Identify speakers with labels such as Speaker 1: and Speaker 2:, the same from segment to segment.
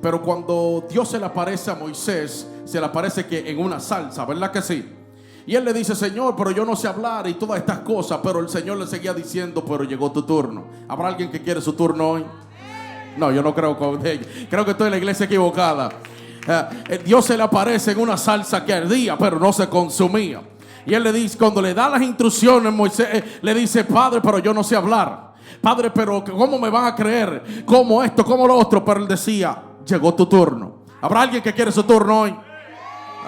Speaker 1: Pero cuando Dios se le aparece a Moisés, se le aparece que en una salsa, ¿verdad que sí? Y él le dice: Señor, pero yo no sé hablar y todas estas cosas. Pero el Señor le seguía diciendo: pero llegó tu turno. ¿Habrá alguien que quiere su turno hoy? No, yo no creo que estoy en la iglesia equivocada. Dios se le aparece en una salsa que ardía, pero no se consumía. Y él le dice, cuando le da las instrucciones, Moisés le dice: Padre, pero yo no sé hablar. Padre, pero ¿cómo me van a creer? ¿Cómo esto? ¿Cómo lo otro? Pero él decía: llegó tu turno. ¿Habrá alguien que quiere su turno hoy?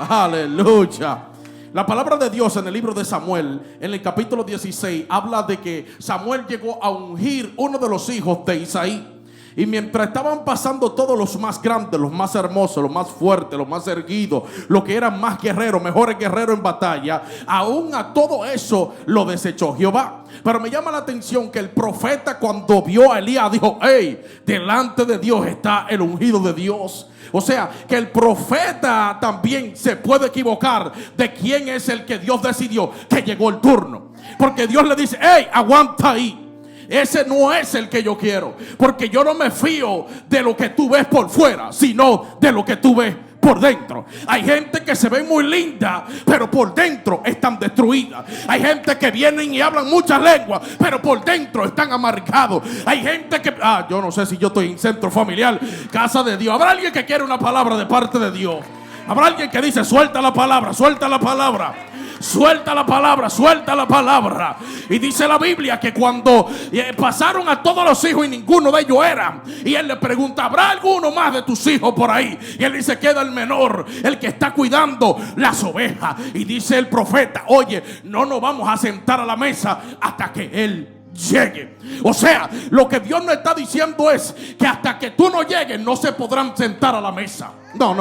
Speaker 1: Aleluya. La palabra de Dios en el libro de Samuel, en el capítulo 16, habla de que Samuel llegó a ungir uno de los hijos de Isaí. Y mientras estaban pasando todos los más grandes, los más hermosos, los más fuertes, los más erguidos, los que eran más guerreros, mejores guerreros en batalla, aún a todo eso lo desechó Jehová. Pero me llama la atención que el profeta, cuando vio a Elías, dijo: hey, delante de Dios está el ungido de Dios. O sea, que el profeta también se puede equivocar de quién es el que Dios decidió que llegó el turno. Porque Dios le dice: hey, aguanta ahí. Ese no es el que yo quiero, porque yo no me fío de lo que tú ves por fuera, sino de lo que tú ves por dentro. Hay gente que se ve muy linda, pero por dentro están destruidas. Hay gente que vienen y hablan muchas lenguas, pero por dentro están amargados. Hay gente que, yo no sé si yo estoy en centro familiar, casa de Dios. ¿Habrá alguien que quiere una palabra de parte de Dios? ¿Habrá alguien que dice: suelta la palabra, suelta la palabra? Suelta la palabra, suelta la palabra. Y dice la Biblia que cuando pasaron a todos los hijos y ninguno de ellos era, y él le pregunta: ¿habrá alguno más de tus hijos por ahí? Y él dice: queda el menor, el que está cuidando las ovejas. Y dice el profeta: oye, no nos vamos a sentar a la mesa hasta que él llegue. O sea, lo que Dios nos está diciendo es que hasta que tú no llegues no se podrán sentar a la mesa. No,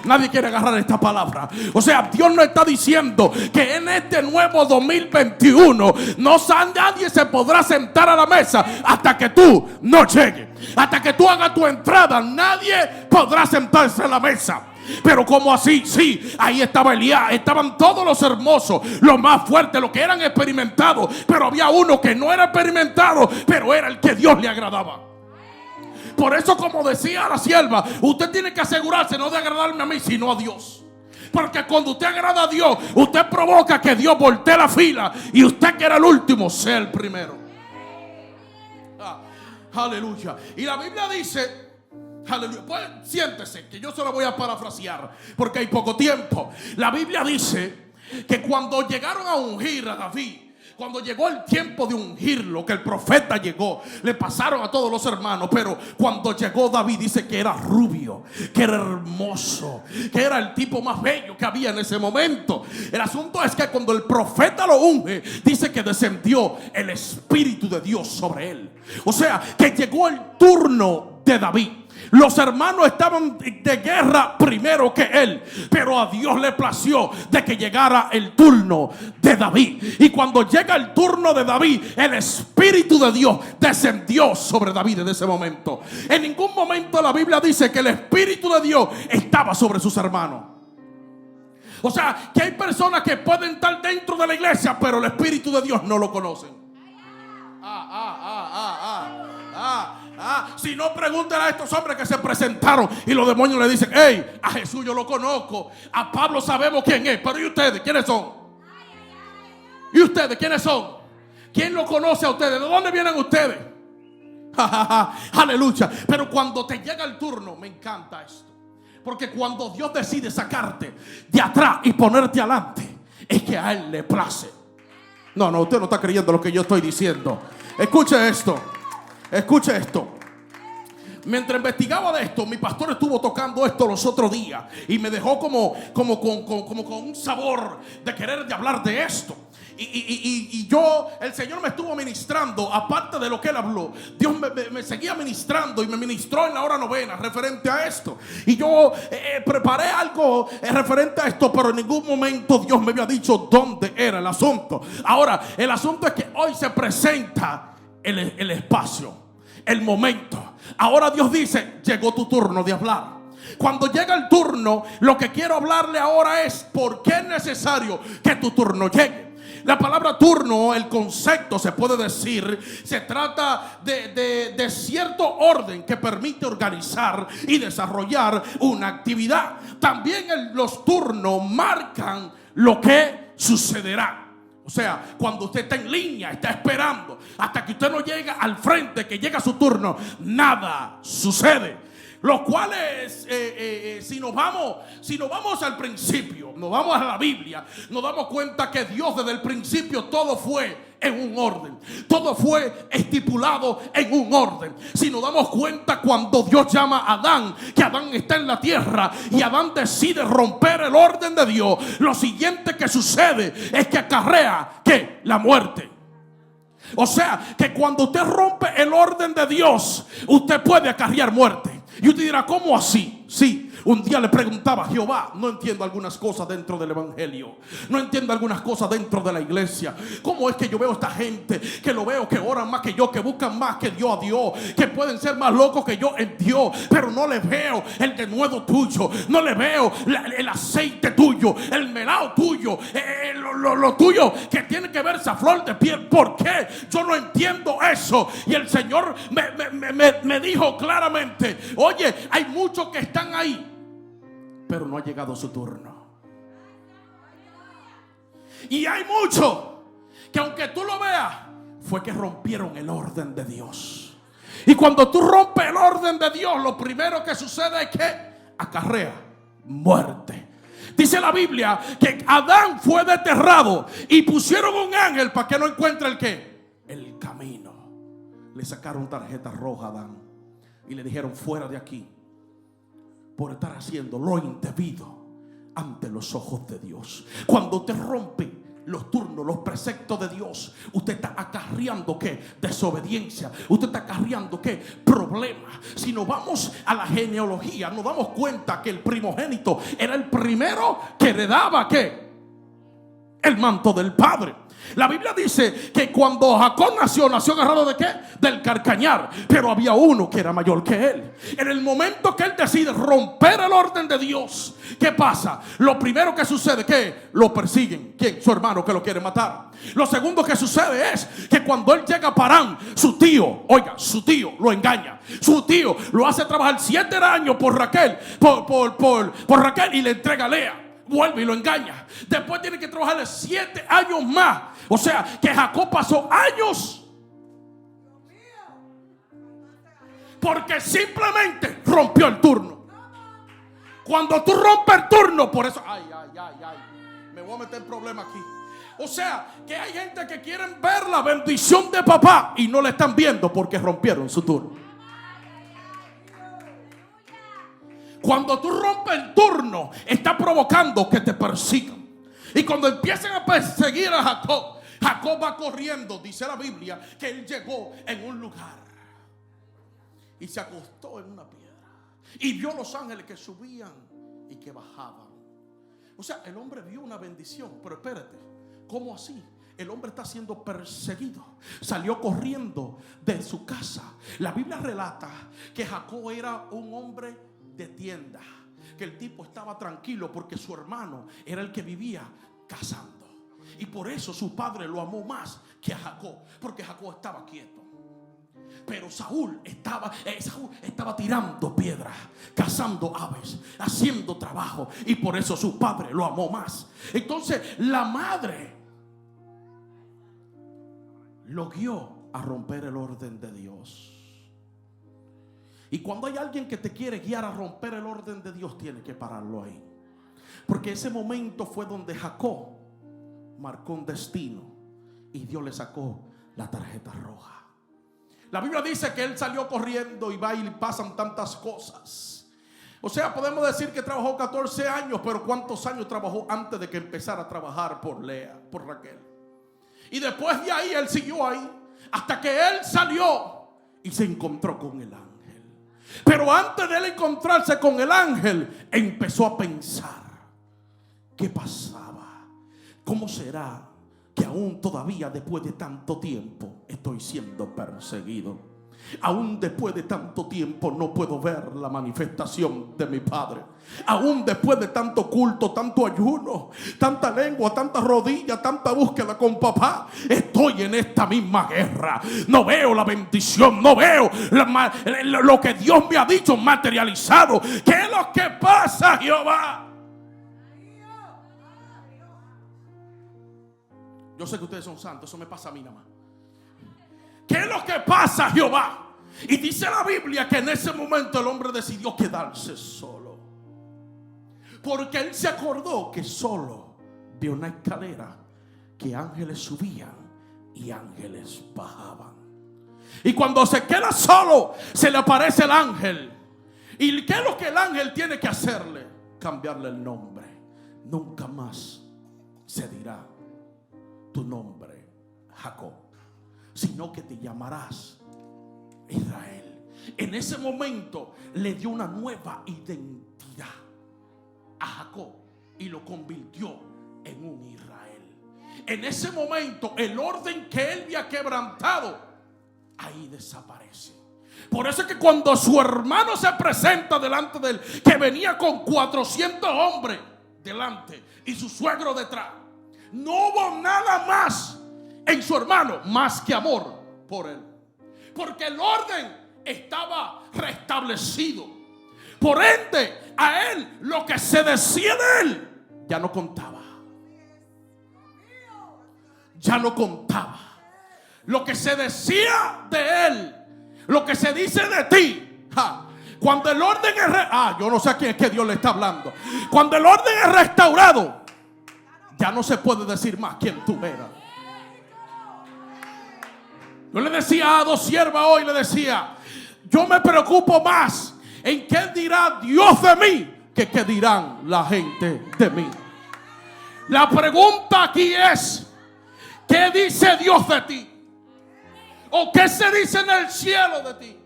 Speaker 1: nadie quiere agarrar esta palabra. O sea, Dios nos está diciendo que en este nuevo 2021 nadie se podrá sentar a la mesa hasta que tú no llegues. Hasta que tú hagas tu entrada, nadie podrá sentarse a la mesa. Pero como así, sí, ahí estaba Elías, estaban todos los hermosos, los más fuertes, los que eran experimentados. Pero había uno que no era experimentado, pero era el que Dios le agradaba. Por eso, como decía la sierva, usted tiene que asegurarse no de agradarme a mí, sino a Dios. Porque cuando usted agrada a Dios, usted provoca que Dios voltee la fila y usted, que era el último, sea el primero. Aleluya. Y la Biblia dice: aleluya. Pues siéntese, que yo se lo voy a parafrasear porque hay poco tiempo. La Biblia dice que cuando llegaron a ungir a David, cuando llegó el tiempo de ungirlo, que el profeta llegó, le pasaron a todos los hermanos. Pero cuando llegó David, dice que era rubio, que era hermoso, que era el tipo más bello que había en ese momento. El asunto es que cuando el profeta lo unge, dice que descendió el Espíritu de Dios sobre él. O sea, que llegó el turno de David. Los hermanos estaban de guerra primero que él, pero a Dios le plació de que llegara el turno de David. Y cuando llega el turno de David, el Espíritu de Dios descendió sobre David en ese momento. En ningún momento la Biblia dice que el Espíritu de Dios estaba sobre sus hermanos. O sea, que hay personas que pueden estar dentro de la iglesia, pero el Espíritu de Dios no lo conocen. Si no, pregúntenle a estos hombres que se presentaron y los demonios le dicen: hey, a Jesús yo lo conozco, a Pablo sabemos quién es, pero ¿y ustedes quiénes son? ¿Y ustedes quiénes son? ¿Quién lo conoce a ustedes? ¿De dónde vienen ustedes? Aleluya. Pero cuando te llega el turno, me encanta esto, porque cuando Dios decide sacarte de atrás y ponerte adelante, es que a Él le place. No, usted no está creyendo lo que yo estoy diciendo. Escuche esto. Escuche esto. Mientras investigaba de esto, mi pastor estuvo tocando esto los otros días y me dejó como con un sabor de querer de hablar de esto. Y yo, el Señor me estuvo ministrando, aparte de lo que Él habló. Dios me seguía ministrando y me ministró en la hora novena referente a esto. Y yo preparé algo referente a esto, pero en ningún momento Dios me había dicho dónde era el asunto. Ahora, el asunto es que hoy se presenta el espacio, el momento. Ahora Dios dice: llegó tu turno de hablar. Cuando llega el turno, lo que quiero hablarle ahora es por qué es necesario que tu turno llegue. La palabra turno, el concepto se puede decir, se trata de cierto orden que permite organizar y desarrollar una actividad. También los turnos marcan lo que sucederá. O sea, cuando usted está en línea, está esperando hasta que usted no llega al frente, que llega su turno, nada sucede. Lo cual es, si nos vamos al principio, nos vamos a la Biblia, nos damos cuenta que Dios desde el principio todo fue en un orden, todo fue estipulado en un orden. Si nos damos cuenta cuando Dios llama a Adán, que Adán está en la tierra y Adán decide romper el orden de Dios, lo siguiente que sucede es que acarrea ¿qué? La muerte. O sea, que cuando usted rompe el orden de Dios, usted puede acarrear muerte. Y usted dirá, ¿cómo así? Sí, un día le preguntaba a Jehová, no entiendo algunas cosas dentro del evangelio, no entiendo algunas cosas dentro de la iglesia. ¿Cómo es que yo veo a esta gente que lo veo que oran más que yo, que buscan más que Dios a Dios, que pueden ser más locos que yo en Dios, pero no le veo el denuedo tuyo, no le veo el aceite tuyo, el melao tuyo, lo tuyo que tiene que verse a flor de piel? ¿Por qué? Yo no entiendo eso. Y el Señor me dijo claramente, oye, hay muchos que están ahí, pero no ha llegado su turno. Y hay muchos que aunque tú lo veas, fue que rompieron el orden de Dios. Y cuando tú rompes el orden de Dios, lo primero que sucede es que acarrea muerte. Dice la Biblia que Adán fue desterrado y pusieron un ángel para que no encuentre el ¿qué? El camino. Le sacaron tarjeta roja a Adán y le dijeron, fuera de aquí, por estar haciendo lo indebido ante los ojos de Dios. Cuando usted rompe los turnos, los preceptos de Dios, usted está acarreando ¿qué? Desobediencia. Usted está acarreando ¿qué? Problemas. Si nos vamos a la genealogía, nos damos cuenta que el primogénito era el primero que heredaba ¿qué? El manto del padre. La Biblia dice que cuando Jacob nació agarrado ¿de qué? Del carcañar. Pero había uno que era mayor que él. En el momento que él decide romper el orden de Dios, ¿qué pasa? Lo primero que sucede, ¿qué? Lo persiguen. ¿Quién? Su hermano, que lo quiere matar. Lo segundo que sucede es que cuando él llega a Parán, su tío lo engaña. Su tío lo hace trabajar 7 años por Raquel, por Raquel, y le entrega a Lea. Vuelve y lo engaña. Después tiene que trabajarle 7 años más. O sea que Jacob pasó años porque simplemente rompió el turno. Cuando tú rompes el turno, por eso me voy a meter en problema aquí. O sea que hay gente que quieren ver la bendición de papá y no la están viendo porque rompieron su turno. Cuando tú rompes el turno, está provocando que te persigan. Y cuando empiezan a perseguir a Jacob, Jacob va corriendo. Dice la Biblia que él llegó en un lugar y se acostó en una piedra y vio los ángeles que subían y que bajaban. O sea, el hombre vio una bendición. Pero espérate, ¿cómo así? El hombre está siendo perseguido. Salió corriendo de su casa. La Biblia relata que Jacob era un hombre de tienda, que el tipo estaba tranquilo porque su hermano era el que vivía cazando. Y por eso su padre lo amó más que a Jacob, porque Jacob estaba quieto. Pero Saúl estaba tirando piedras, cazando aves, haciendo trabajo, y por eso su padre lo amó más. Entonces la madre lo guió a romper el orden de Dios. Y cuando hay alguien que te quiere guiar a romper el orden de Dios, tiene que pararlo ahí. Porque ese momento fue donde Jacob marcó un destino y Dios le sacó la tarjeta roja. La Biblia dice que él salió corriendo y va y pasan tantas cosas. O sea, podemos decir que trabajó 14 años, pero ¿cuántos años trabajó antes de que empezara a trabajar por Lea, por Raquel? Y después de ahí él siguió ahí hasta que él salió y se encontró con el ángel. Pero antes de él encontrarse con el ángel, empezó a pensar: ¿qué pasaba? ¿Cómo será que aún todavía después de tanto tiempo estoy siendo perseguido? Aún después de tanto tiempo no puedo ver la manifestación de mi Padre. Aún después de tanto culto, tanto ayuno, tanta lengua, tanta rodilla, tanta búsqueda con papá, estoy en esta misma guerra. No veo la bendición, no veo lo que Dios me ha dicho materializado. ¿Qué es lo que pasa, Jehová? Yo sé que ustedes son santos, eso me pasa a mí nada más. ¿Qué es lo que pasa, Jehová? Y dice la Biblia que en ese momento el hombre decidió quedarse solo, porque él se acordó que solo vio una escalera que ángeles subían y ángeles bajaban. Y cuando se queda solo, se le aparece el ángel. ¿Y qué es lo que el ángel tiene que hacerle? Cambiarle el nombre. Nunca más se dirá tu nombre Jacob, sino que te llamarás Israel. En ese momento le dio una nueva identidad a Jacob y lo convirtió en un Israel. En ese momento el orden que él había quebrantado ahí desaparece. Por eso es que cuando su hermano se presenta delante de él, que venía con 400 hombres delante y su suegro detrás, no hubo nada más en su hermano más que amor por él, porque el orden estaba restablecido. Por ende, a él lo que se decía de él ya no contaba. Ya no contaba. Lo que se decía de él, lo que se dice de ti, cuando el orden es yo no sé a quién es que Dios le está hablando. Cuando el orden es restaurado, ya no se puede decir más quién tú eras. Yo le decía a dos siervas hoy, le decía, yo me preocupo más en qué dirá Dios de mí que qué dirán la gente de mí. La pregunta aquí es, ¿qué dice Dios de ti? ¿O qué se dice en el cielo de ti?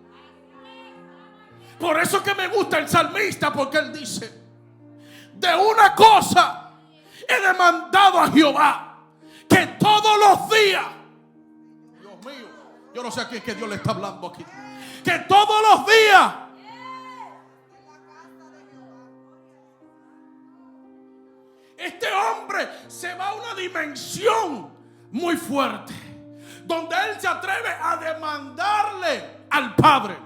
Speaker 1: Por eso que me gusta el salmista, porque él dice, de una cosa he demandado a Jehová, que todos los días, Dios mío, yo no sé a quién es que Dios le está hablando aquí, que todos los días este hombre se va a una dimensión muy fuerte, donde él se atreve a demandarle al Padre.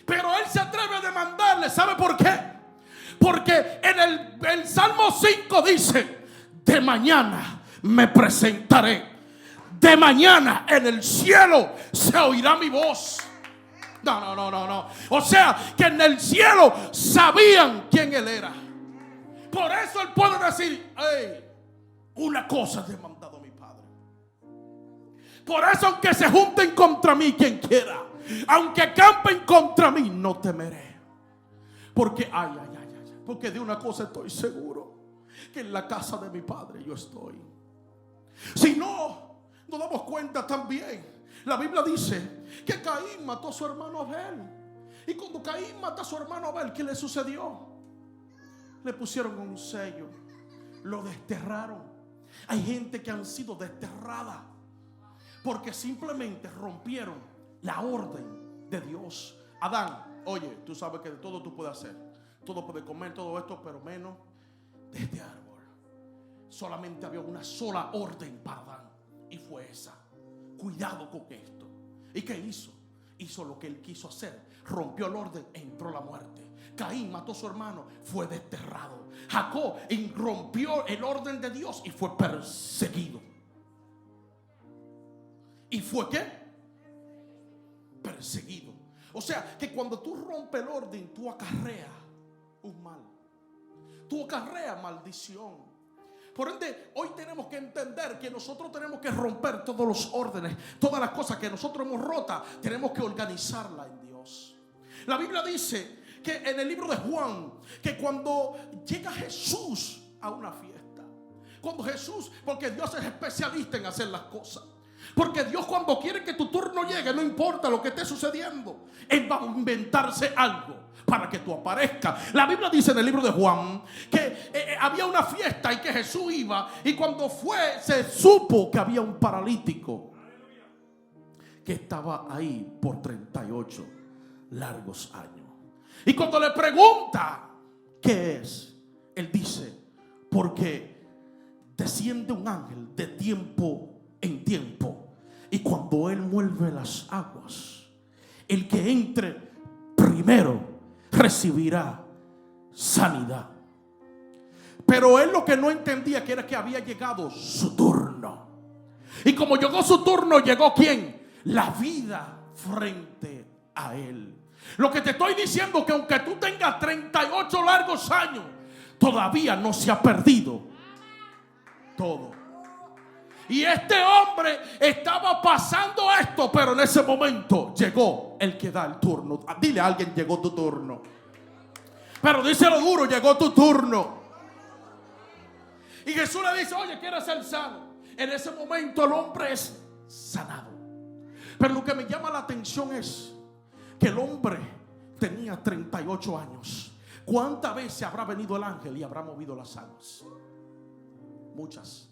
Speaker 1: Pero él se atreve a demandarle, ¿sabe por qué? Porque en el Salmo 5 dice, de mañana me presentaré, de mañana en el cielo se oirá mi voz. No. O sea, que en el cielo sabían quién él era. Por eso él puede decir, hey, una cosa he demandado a mi Padre. Por eso, aunque se junten contra mí quien quiera, aunque acampen contra mí, no temeré. Porque, porque de una cosa estoy seguro, que en la casa de mi Padre yo estoy. Si no, nos damos cuenta también. La Biblia dice que Caín mató a su hermano Abel. Y cuando Caín mató a su hermano Abel, ¿qué le sucedió? Le pusieron un sello, lo desterraron. Hay gente que han sido desterradas porque simplemente rompieron la orden de Dios. Adán, oye, tú sabes que de todo tú puedes hacer, todo puedes comer, todo esto, pero menos de este árbol. Solamente había una sola orden para Adán, y fue esa: cuidado con esto. ¿Y qué hizo? Hizo lo que él quiso hacer, rompió el orden, entró la muerte. Caín mató a su hermano, fue desterrado. Jacob rompió el orden de Dios y fue perseguido. ¿Y fue qué? Perseguido. O sea, que cuando tú rompes el orden, tú acarreas un mal. Tú acarreas maldición. Por ende, hoy tenemos que entender que nosotros tenemos que romper todos los órdenes, todas las cosas que nosotros hemos rotas, tenemos que organizarlas en Dios. La Biblia dice que en el libro de Juan, que cuando llega Jesús a una fiesta, cuando Jesús, porque Dios es especialista en hacer las cosas, porque Dios, cuando quiere que tu turno llegue, no importa lo que esté sucediendo, Él va a inventarse algo para que tú aparezcas. La Biblia dice en el libro de Juan que había una fiesta y que Jesús iba, y cuando fue se supo que había un paralítico que estaba ahí por 38 largos años. Y cuando le pregunta qué es, él dice: porque desciende un ángel de tiempo en tiempo, y cuando él mueve las aguas, el que entre primero recibirá sanidad. Pero él lo que no entendía que era que había llegado su turno. Y como llegó su turno, llegó ¿quién? La vida frente a él. Lo que te estoy diciendo es que aunque tú tengas 38 largos años, todavía no se ha perdido todo. Y este hombre estaba pasando esto, pero en ese momento llegó el que da el turno. Dile a alguien: llegó tu turno. Pero díselo duro: llegó tu turno. Y Jesús le dice: oye, ¿quieres ser sano? En ese momento el hombre es sanado. Pero lo que me llama la atención es que el hombre tenía 38 años. ¿Cuántas veces habrá venido el ángel y habrá movido las aguas? Muchas.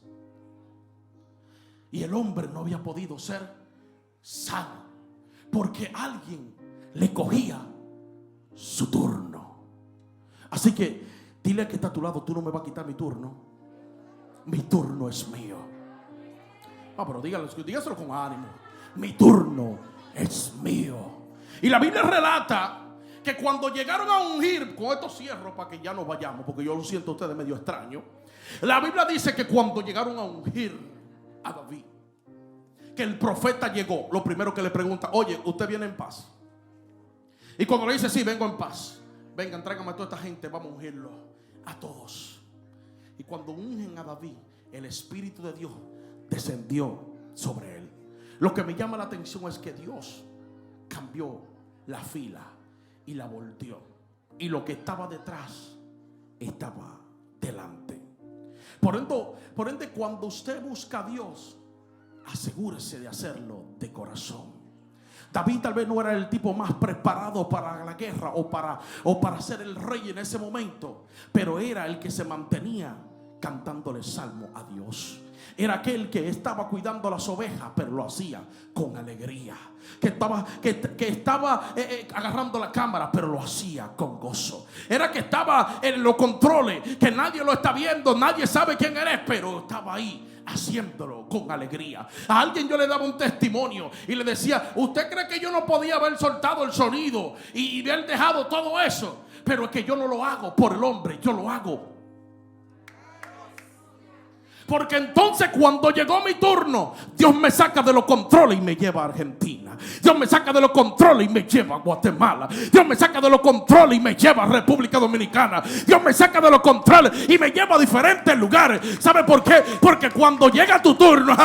Speaker 1: Y el hombre no había podido ser sano porque alguien le cogía su turno. Así que dile que está a tu lado: tú no me vas a quitar mi turno. Mi turno es mío. Pero dígaselo con ánimo. Mi turno es mío. Y la Biblia relata que cuando llegaron a ungir, con esto cierro para que ya nos vayamos, porque yo lo siento a ustedes medio extraño. La Biblia dice que cuando llegaron a ungir a David, que el profeta llegó, lo primero que le pregunta: oye, ¿usted viene en paz? Y cuando le dice: sí, vengo en paz, vengan, tráigame a toda esta gente, vamos a ungirlo a todos. Y cuando ungen a David, el Espíritu de Dios descendió sobre él. Lo que me llama la atención es que Dios cambió la fila y la volteó, y lo que estaba detrás estaba delante. Por ende, cuando usted busca a Dios, asegúrese de hacerlo de corazón. David tal vez no era el tipo más preparado para la guerra o para ser el rey en ese momento, pero era el que se mantenía cantándole salmo a Dios. Era aquel que estaba cuidando las ovejas, pero lo hacía con alegría. Que estaba agarrando la cámara, pero lo hacía con gozo. Era que estaba en los controles, que nadie lo está viendo, nadie sabe quién eres, pero estaba ahí haciéndolo con alegría. A alguien yo le daba un testimonio y le decía: ¿usted cree que yo no podía haber soltado el sonido y haber dejado todo eso? Pero es que yo no lo hago por el hombre, yo lo hago porque entonces cuando llegó mi turno, Dios me saca de los controles y me lleva a Argentina. Dios me saca de los controles y me lleva a Guatemala. Dios me saca de los controles y me lleva a República Dominicana. Dios me saca de los controles y me lleva a diferentes lugares. ¿Sabe por qué? Porque cuando llega tu turno,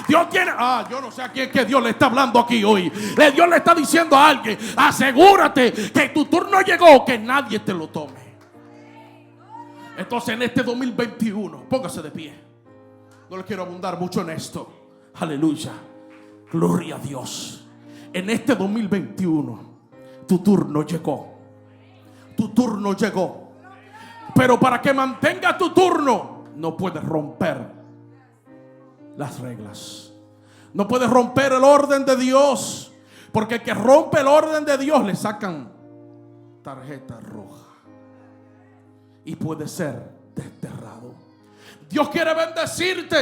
Speaker 1: Dios tiene... yo no sé a quién que Dios le está hablando aquí hoy. Dios le está diciendo a alguien: asegúrate que tu turno llegó, que nadie te lo tome. Entonces en este 2021, póngase de pie. No le quiero abundar mucho en esto. Aleluya. Gloria a Dios. En este 2021, tu turno llegó. Tu turno llegó. Pero para que mantenga tu turno, no puedes romper las reglas. No puedes romper el orden de Dios. Porque el que rompe el orden de Dios le sacan tarjeta roja. Y puede ser desterrado. Dios quiere bendecirte,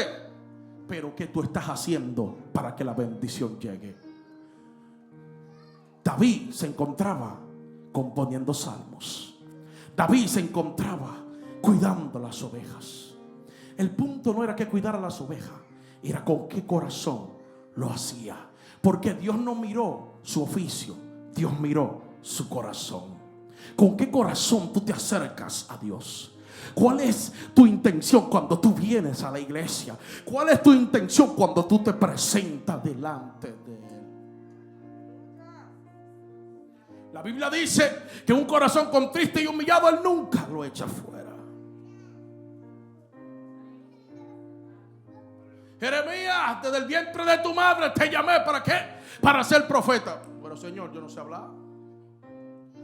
Speaker 1: pero ¿qué tú estás haciendo para que la bendición llegue? David se encontraba componiendo salmos. David se encontraba cuidando las ovejas. El punto no era que cuidara las ovejas, era con qué corazón lo hacía. Porque Dios no miró su oficio, Dios miró su corazón. ¿Con qué corazón tú te acercas a Dios? ¿Cuál es tu intención cuando tú vienes a la iglesia? ¿Cuál es tu intención cuando tú te presentas delante de Él? La Biblia dice que un corazón contrito y humillado Él nunca lo echa fuera. Jeremías, desde el vientre de tu madre te llamé. ¿Para qué? Para ser profeta. Bueno, Señor, yo no sé hablar.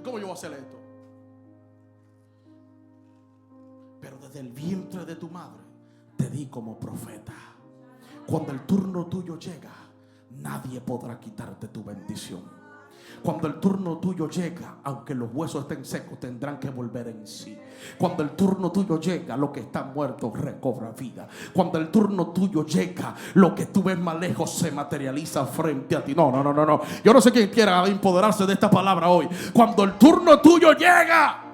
Speaker 1: ¿Cómo yo voy a hacer esto? Pero desde el vientre de tu madre te di como profeta. Cuando el turno tuyo llega, nadie podrá quitarte tu bendición. Cuando el turno tuyo llega, aunque los huesos estén secos, tendrán que volver en sí. Cuando el turno tuyo llega, lo que está muerto recobra vida. Cuando el turno tuyo llega, lo que tú ves más lejos se materializa frente a ti. No. Yo no sé quién quiera empoderarse de esta palabra hoy. Cuando el turno tuyo llega,